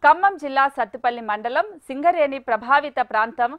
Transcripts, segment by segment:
ఖమ్మం జిల్లా సత్తుపల్లి మండలం సింగరేణి ప్రభావిత ప్రాంతం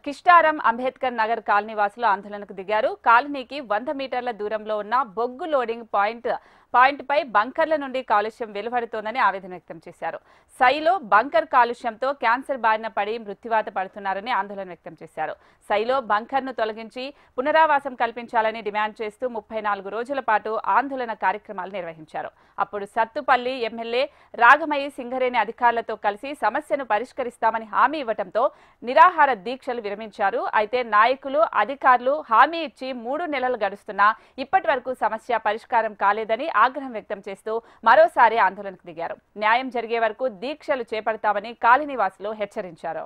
కిష్టారం అంబేద్కర్ నగర్ కాలనీ వాసులు ఆందోళనకు దిగారు. కాలనీకి 100 మీటర్ల దూరంలో ఉన్న బొగ్గు లోడింగ్ పాయింట్ పై బంకర్ల నుండి కాలుష్యం వెలువడుతోందని ఆవేదన వ్యక్తం చేశారు. సైలో బంకర్ కాలుష్యంతో క్యాన్సర్ బారిన పడి మృత్యువాత పడుతున్నారని ఆందోళన వ్యక్తం చేశారు. సైలో బంకర్ను తొలగించి పునరావాసం కల్పించాలని డిమాండ్ చేస్తూ 34 రోజుల పాటు ఆందోళన కార్యక్రమాలు నిర్వహించారు. అప్పుడు సత్తుపల్లి ఎమ్మెల్యే రాగమయ్యి సింగరేణి అధికారులతో కలిసి సమస్యను పరిష్కరిస్తామని హామీ ఇవ్వడంతో నిరాహార దీక్షలు విరమించారు. అయితే నాయకులు అధికారులు హామీ ఇచ్చి 3 నెలలు గడుస్తున్నా ఇప్పటి వరకు సమస్య పరిష్కారం కాలేదని ఆగ్రహం వ్యక్తం చేస్తూ మరోసారి ఆందోళనకు దిగారు. న్యాయం జరిగే వరకు దీక్షలు చేపడతామని కాలనీవాసులు హెచ్చరించారు.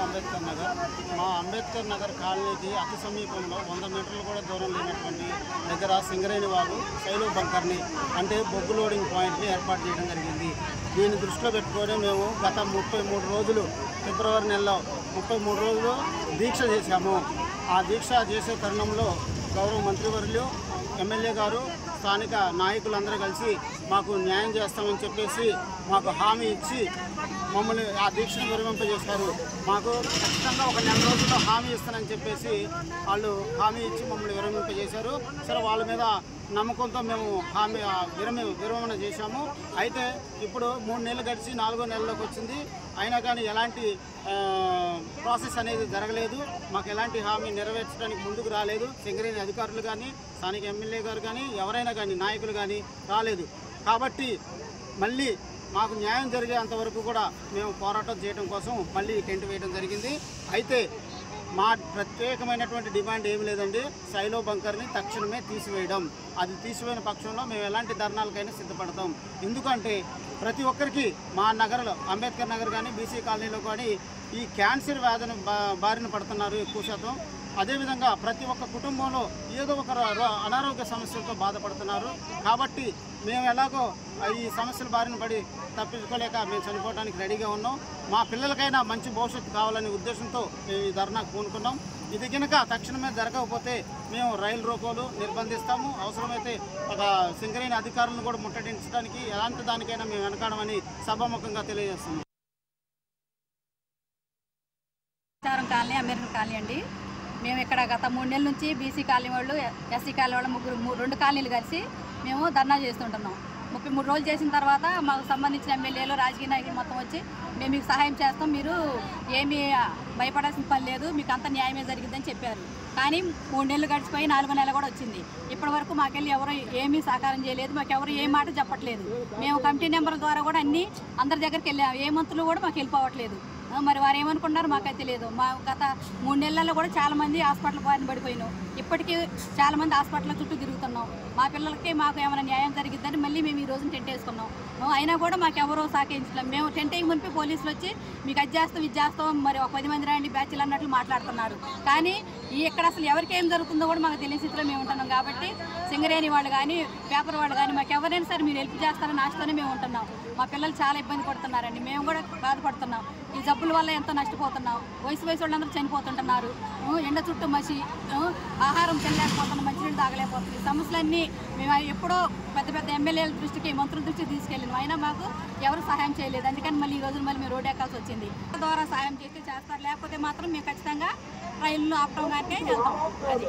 అంబేద్కర్ నగర్ మా అంబేద్కర్ నగర్ కాలనీకి అతి సమీపంలో 100 మీటర్లు కూడా దూరం లేనటువంటి దగ్గర సింగరేణి వాళ్ళు సైలో బంకర్ని అంటే బొగ్గు లోడింగ్ పాయింట్ని ఏర్పాటు చేయడం జరిగింది. దీన్ని దృష్టిలో పెట్టుకొని మేము గత 33 రోజులు ఫిబ్రవరి నెలలో 33 రోజులు దీక్ష చేశాము. ఆ దీక్ష చేసే తరుణంలో గౌరవ మంత్రివర్యులు ఎమ్మెల్యే గారు స్థానిక నాయకులందరూ కలిసి మాకు న్యాయం చేస్తామని చెప్పేసి మాకు హామీ ఇచ్చి మమ్మల్ని ఆ దీక్షను విరమింపజేస్తారు. మాకు ఖచ్చితంగా 1 నెల రోజుల్లో హామీ ఇస్తానని చెప్పేసి వాళ్ళు హామీ ఇచ్చి మమ్మల్ని విరమింపజేశారు. సరే వాళ్ళ మీద నమ్మకంతో మేము హామీ విరమణ చేశాము. అయితే ఇప్పుడు 3 నెలలు గడిచి 4వ నెలలోకి వచ్చింది. అయినా కానీ ఎలాంటి ప్రాసెస్ అనేది జరగలేదు. మాకు ఎలాంటి హామీ నెరవేర్చడానికి ముందుకు రాలేదు. సింగరేణి అధికారులు కానీ స్థానిక ఎమ్మెల్యే గారు కానీ ఎవరైనా కానీ నాయకులు కానీ రాలేదు. కాబట్టి మళ్ళీ మాకు న్యాయం జరిగేంత వరకు కూడా మేము పోరాటం చేయడం కోసం మళ్ళీ టెంట్ వేయడం జరిగింది. అయితే మా ప్రత్యేకమైనటువంటి డిమాండ్ ఏమి లేదండి. సైలో బంకర్ని తక్షణమే తీసివేయడం. అది తీసివేయని పక్షంలో మేము ఎలాంటి ధర్నాలకైనా సిద్ధపడతాం. ఎందుకంటే ప్రతి ఒక్కరికి మా నగరంలో అంబేద్కర్ నగర్ కానీ బీసీ కాలనీలో కానీ ఈ క్యాన్సర్ వ్యాధిని బారిన పడుతున్నారు ఎక్కువ శాతం. అదేవిధంగా ప్రతి ఒక్క కుటుంబంలో ఏదో ఒక అనారోగ్య సమస్యలతో బాధపడుతున్నారు. కాబట్టి మేము ఎలాగో ఈ సమస్యల బారిన పడి తప్పించుకోలేక మేము చనిపోవడానికి రెడీగా ఉన్నాం. మా పిల్లలకైనా మంచి భవిష్యత్తు కావాలనే ఉద్దేశంతో మేము ఈ ధర్నాకు పూనుకున్నాం. ఇది కనుక తక్షణమే జరగకపోతే మేము రైలు రోకోలు నిర్బంధిస్తాము. అవసరమైతే ఒక సింగరేణి అధికారులను కూడా ముట్టడించడానికి ఎలాంటి దానికైనా మేము వెనకాడమని సభాముఖంగా తెలియజేస్తున్నాం. కాలనీ అంబేద్కర్ కాలనీ అండి. మేము ఇక్కడ గత 3 నెలల నుంచి బీసీ కాలనీ వాళ్ళు ఎస్సీ కాలనీ వాళ్ళు 2 కాలనీలు కలిసి మేము ధర్నా చేస్తుంటున్నాం. 33 రోజులు చేసిన తర్వాత మాకు సంబంధించిన ఎమ్మెల్యేలు రాజకీయ నాయకులు మొత్తం వచ్చి మేము మీకు సహాయం చేస్తాం, మీరు ఏమీ భయపడాల్సిన పని లేదు, మీకు అంత న్యాయమే జరిగిద్దని చెప్పారు. కానీ 3 నెలలు గడిచిపోయి 4వ నెల కూడా వచ్చింది. ఇప్పటి వరకు మాకెళ్ళి ఎవరు ఏమీ సహకారం చేయలేదు, మాకెవరు ఏ మాట చెప్పట్లేదు. మేము కమిటీ నెంబర్ ద్వారా కూడా అన్నీ అందరి దగ్గరికి వెళ్ళాము. ఏ మంత్రులు కూడా మాకు వెళ్ళిపోవట్లేదు. మరి వారు ఏమనుకున్నారు మాకైతే తెలియదు. మా గత 3 నెలల్లో కూడా చాలామంది హాస్పిటల్ బారిన పడిపోయినాం. ఇప్పటికీ చాలామంది హాస్పిటల్ చుట్టూ తిరుగుతున్నాం. మా పిల్లలకి మాకు ఏమైనా న్యాయం జరిగిద్దని మళ్ళీ మేము ఈ రోజున టెంట్ వేసుకున్నాం. అయినా కూడా మాకు ఎవరో సహకరించలేం. మేము టెంట్ వేయక మునిపి పోలీసులు వచ్చి మీకు అది చేస్తాం ఇది చేస్తాం, మరి ఒక 10 మంది రాండి బ్యాచ్లు అన్నట్లు మాట్లాడుతున్నారు. కానీ ఇక్కడ అసలు ఎవరికి ఏం జరుగుతుందో కూడా మాకు తెలియని స్థితిలో మేము ఉంటున్నాం. కాబట్టి సింగరేణి వాళ్ళు కానీ పేపర్ వాళ్ళు కానీ మాకు ఎవరైనా సరే మీరు హెల్ప్ చేస్తారని ఆశతోనే మేము ఉంటున్నాం. మా పిల్లలు చాలా ఇబ్బంది పడుతున్నారండి. మేము కూడా బాధపడుతున్నాం. ఈ జబ్బుల వల్ల ఎంతో నష్టపోతున్నాం. వయసు వాళ్ళందరూ చనిపోతుంటున్నారు. ఎండ చుట్టూ మసి, ఆహారం తినలేకపోతున్నాం, మంచినీళ్ళు తాగలేకపోతుంది. ఈ సమస్యలన్నీ మేము ఎప్పుడో పెద్ద ఎమ్మెల్యేల దృష్టికి మంత్రుల దృష్టికి తీసుకెళ్ళినాం. అయినా మాకు ఎవరు సహాయం చేయలేదు. అందుకని మళ్ళీ ఈ రోజు మళ్ళీ మేము రోడ్డు ఎక్కాల్సి వచ్చింది. ద్వారా సహాయం చేస్తే చేస్తారు, లేకపోతే మాత్రం మేము ఖచ్చితంగా రైళ్ళు ఆపడం కానీ వెళ్తాం. అది